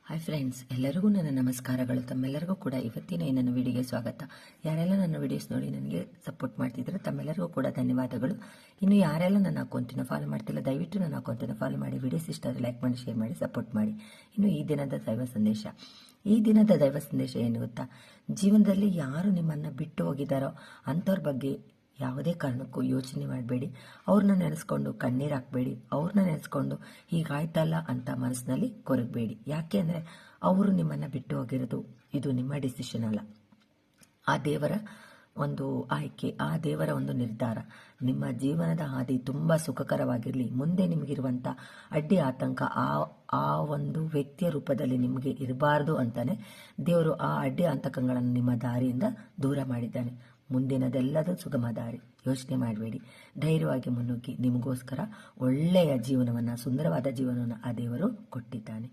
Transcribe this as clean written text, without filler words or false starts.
Hi friends, ಎಲ್ಲರಿಗೂ ನನ್ನ ನಮಸ್ಕಾರಗಳು. ತಮ್ಮೆಲ್ಲರಿಗೂ ಕೂಡ ಇವತ್ತಿನ ಈ ನನ್ನ ವಿಡಿಯೋಗೆ ಸ್ವಾಗತ. ಯಾರೆಲ್ಲ ನನ್ನ ವಿಡಿಯೋಸ್ ನೋಡಿ ನನಗೆ ಸಪೋರ್ಟ್ ಮಾಡ್ತಿದ್ರೆ ತಮ್ಮೆಲ್ಲರಿಗೂ ಕೂಡ ಧನ್ಯವಾದಗಳು. ಇನ್ನು ಯಾರೆಲ್ಲ ನನ್ನ ಅಕೌಂಟಿನ ಫಾಲೋ ಮಾಡ್ತಿಲ್ಲ, ದಯವಿಟ್ಟು ನನ್ನ ಅಕೌಂಟಿನ ಫಾಲೋ ಮಾಡಿ. ವಿಡಿಯೋಸ್ ಇಷ್ಟ ಆದರೆ ಲೈಕ್ ಮಾಡಿ, ಶೇರ್ ಮಾಡಿ, ಸಪೋರ್ಟ್ ಮಾಡಿ. ಇನ್ನು ಈ ದಿನದ ದೈವ ಸಂದೇಶ. ಈ ದಿನದ ದೈವ ಸಂದೇಶ ಏನು ಗೊತ್ತಾ? ಜೀವನದಲ್ಲಿ ಯಾರು ನಿಮ್ಮನ್ನು ಬಿಟ್ಟು ಹೋಗಿದ್ದಾರೋ ಅಂಥವ್ರ ಬಗ್ಗೆ ಯಾವುದೇ ಕಾರಣಕ್ಕೂ ಯೋಚನೆ ಮಾಡಬೇಡಿ. ಅವ್ರನ್ನ ನೆನೆಸ್ಕೊಂಡು ಕಣ್ಣೀರು ಹಾಕಬೇಡಿ. ಅವ್ರನ್ನ ನೆನೆಸ್ಕೊಂಡು ಹೀಗಾಯ್ತಲ್ಲ ಅಂತ ಮನಸ್ಸಿನಲ್ಲಿ ಕೊರಗಬೇಡಿ. ಯಾಕೆ ಅಂದರೆ ಅವರು ನಿಮ್ಮನ್ನು ಬಿಟ್ಟು ಹೋಗಿರೋದು ಇದು ನಿಮ್ಮ ಡಿಸಿಷನ್ ಅಲ್ಲ, ಆ ದೇವರ ಒಂದು ಆಯ್ಕೆ, ಆ ದೇವರ ಒಂದು ನಿರ್ಧಾರ. ನಿಮ್ಮ ಜೀವನದ ಹಾದಿ ತುಂಬ ಸುಖಕರವಾಗಿರಲಿ. ಮುಂದೆ ನಿಮಗಿರುವಂಥ ಅಡ್ಡಿ ಆತಂಕ ಆ ಒಂದು ವ್ಯಕ್ತಿಯ ರೂಪದಲ್ಲಿ ನಿಮಗೆ ಇರಬಾರ್ದು ಅಂತಾನೆ ದೇವರು ಆ ಅಡ್ಡಿ ಆತಂಕಗಳನ್ನು ನಿಮ್ಮ ದಾರಿಯಿಂದ ದೂರ ಮಾಡಿದ್ದಾನೆ. ಮುಂದಿನದೆಲ್ಲದೂ ಸುಗಮ ದಾರಿ. ಯೋಚನೆ ಮಾಡಬೇಡಿ, ಧೈರ್ಯವಾಗಿ ಮುನ್ನುಗ್ಗಿ. ನಿಮಗೋಸ್ಕರ ಒಳ್ಳೆಯ ಜೀವನವನ್ನು, ಸುಂದರವಾದ ಜೀವನವನ್ನು ಆ ದೇವರು ಕೊಟ್ಟಿದ್ದಾನೆ.